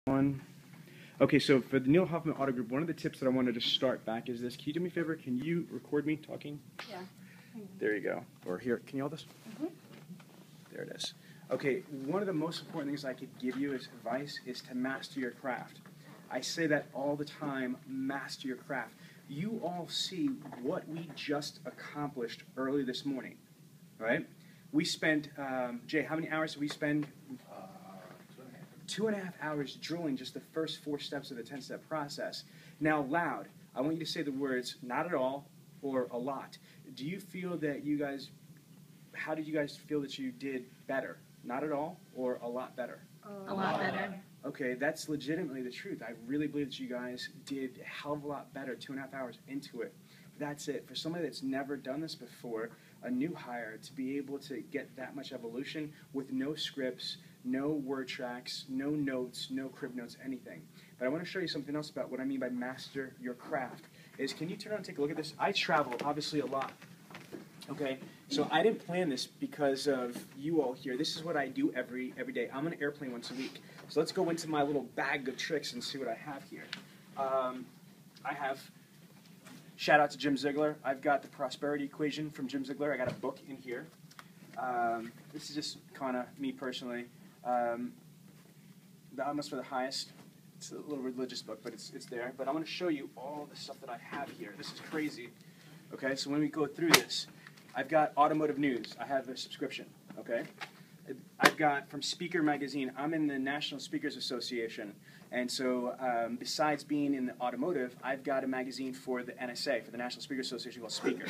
One. Okay, so for the Neil Hoffman Auto Group, one of the tips that I wanted to start back is this. Can you do me a favor? Can you record me talking? Yeah. There you go. Or here, can you hold this? Mm-hmm. There it is. Okay, one of the most important things I could give you as advice is to master your craft. I say that all the time, master your craft. You all see what we just accomplished early this morning, right? We spent, Jay, how many hours did we spend? 2.5 hours drilling just the first 4 steps of the 10-step process. Now, loud, I want you to say the words, not at all or a lot. Do you feel that you guys, how did you guys feel that you did better? Not at all or a lot better? A lot better. Okay, that's legitimately the truth. I really believe that you guys did a hell of a lot better 2.5 hours into it. That's it. For somebody that's never done this before, a new hire, to be able to get that much evolution with no scripts, no word tracks, no notes, no crib notes, anything. But I want to show you something else about what I mean by master your craft. Is, can you turn around and take a look at this? I travel, obviously, a lot. Okay, so I didn't plan this because of you all here. This is what I do every day. I'm on an airplane once a week. So let's go into my little bag of tricks and see what I have here. I have, shout out to Jim Ziglar. I've got the prosperity equation from Jim Ziglar. I got a book in here. This is just kind of me personally. The utmost for the highest. It's a little religious book, but it's there. But I'm going to show you all the stuff that I have here. This is crazy. Okay, so when we go through this, I've got Automotive News. I have a subscription. Okay, I've got from Speaker Magazine. I'm in the National Speakers Association, and so besides being in the automotive, I've got a magazine for the NSA, for the National Speakers Association, called Speaker.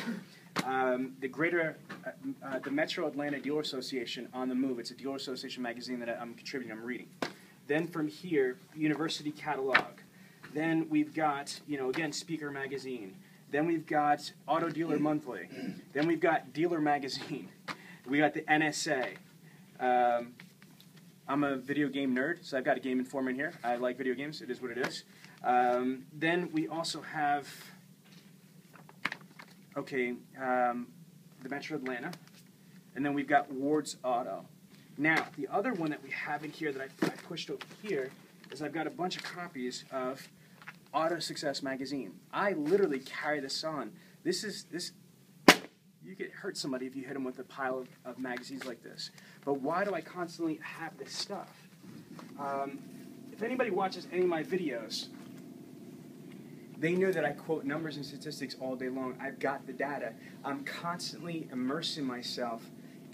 The Metro Atlanta Dealer Association, On the Move. It's a dealer association magazine that I'm contributing. I'm reading. Then from here, University Catalog. Then we've got, again, Speaker Magazine. Then we've got Auto Dealer Monthly. Then we've got Dealer Magazine. We got the NSA. I'm a video game nerd, so I've got a Game Informer in here. I like video games. It is what it is. Then we also have, the Metro Atlanta. And then we've got Ward's Auto. Now, the other one that we have in here that I pushed over here is I've got a bunch of copies of Auto Success Magazine. I literally carry this on. You could hurt somebody if you hit them with a pile of magazines like this. But why do I constantly have this stuff? If anybody watches any of my videos, they know that I quote numbers and statistics all day long. I've got the data. I'm constantly immersing myself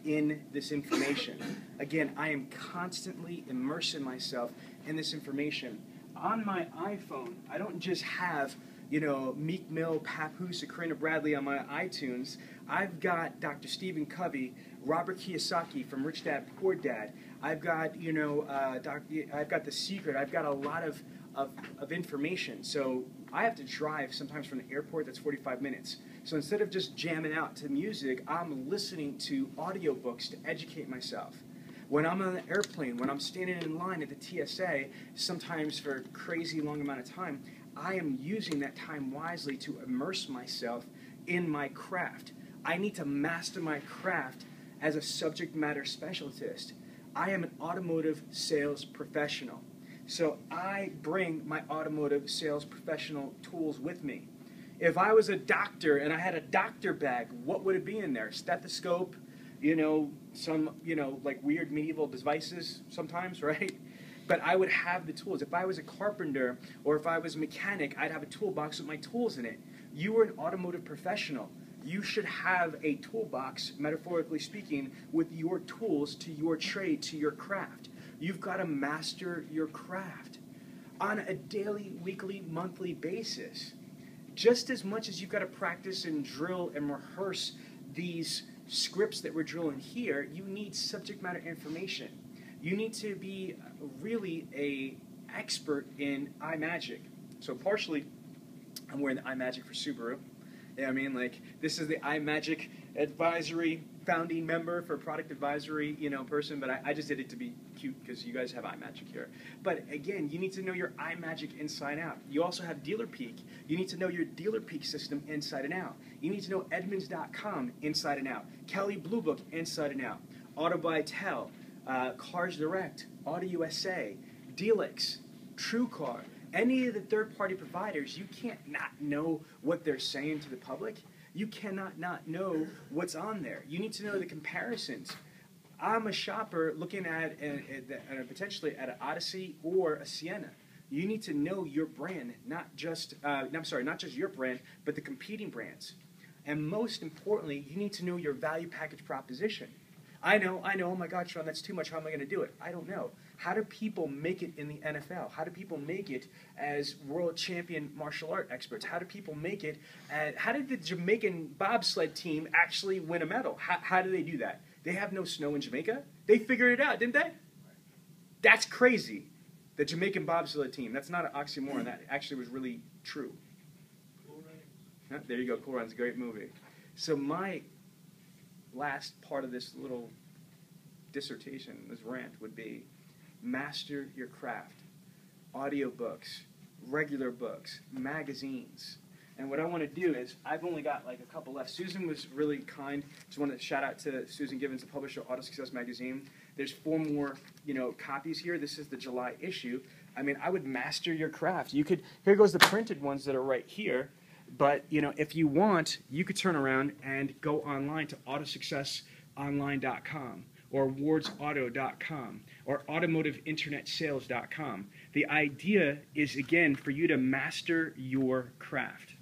in this information. Again, I am constantly immersing myself in this information. On my iPhone, I don't just have, Meek Mill, Papoose, or Karina Bradley on my iTunes. I've got Dr. Stephen Covey, Robert Kiyosaki from Rich Dad, Poor Dad. I've got, I've got The Secret. I've got a lot of information. So I have to drive sometimes from the airport. That's 45 minutes. So instead of just jamming out to music, I'm listening to audiobooks to educate myself. When I'm on an airplane, when I'm standing in line at the TSA, sometimes for a crazy long amount of time, I am using that time wisely to immerse myself in my craft. I need to master my craft as a subject matter specialist. I am an automotive sales professional. So I bring my automotive sales professional tools with me. If I was a doctor and I had a doctor bag, what would it be in there? Stethoscope, some, like weird medieval devices sometimes, right? But I would have the tools. If I was a carpenter or if I was a mechanic, I'd have a toolbox with my tools in it. You are an automotive professional. You should have a toolbox, metaphorically speaking, with your tools to your trade, to your craft. You've got to master your craft on a daily, weekly, monthly basis. Just as much as you've got to practice and drill and rehearse these scripts that we're drilling here, you need subject matter information. You need to be really an expert in iMagic. So partially, I'm wearing the iMagic for Subaru. Yeah, this is the iMagic advisory founding member for product advisory, person, but I just did it to be cute because you guys have iMagic here. But again, you need to know your iMagic inside out. You also have Dealer Peak. You need to know your Dealer Peak system inside and out. You need to know Edmunds.com inside and out. Kelley Blue Book inside and out. Auto by Tel, Cars Direct, Auto USA, Dealix, TrueCar, any of the third-party providers, you can't not know what they're saying to the public. You cannot not know what's on there. You need to know the comparisons. I'm a shopper looking at potentially at an Odyssey or a Sienna. You need to know your brand, not just not just your brand, but the competing brands. And most importantly, you need to know your value package proposition. I know, oh my God, Sean, that's too much. How am I going to do it? I don't know. How do people make it in the NFL? How do people make it as world champion martial art experts? How do people make it? How did the Jamaican bobsled team actually win a medal? How do they do that? They have no snow in Jamaica. They figured it out, didn't they? That's crazy. The Jamaican bobsled team. That's not an oxymoron. That actually was really true. There you go. Cool Runnings, a great movie. So my last part of this little dissertation, this rant, would be master your craft. Audiobooks, regular books, magazines. And what I want to do is, I've only got like a couple left. Susan was really kind. Just want to shout out to Susan Givens, the publisher of Auto Success Magazine. There's 4 more, copies here. This is the July issue. I mean, I would master your craft. You could, here goes the printed ones that are right here. But, if you want, you could turn around and go online to autosuccessonline.com or awardsauto.com or automotiveinternetsales.com. The idea is, again, for you to master your craft.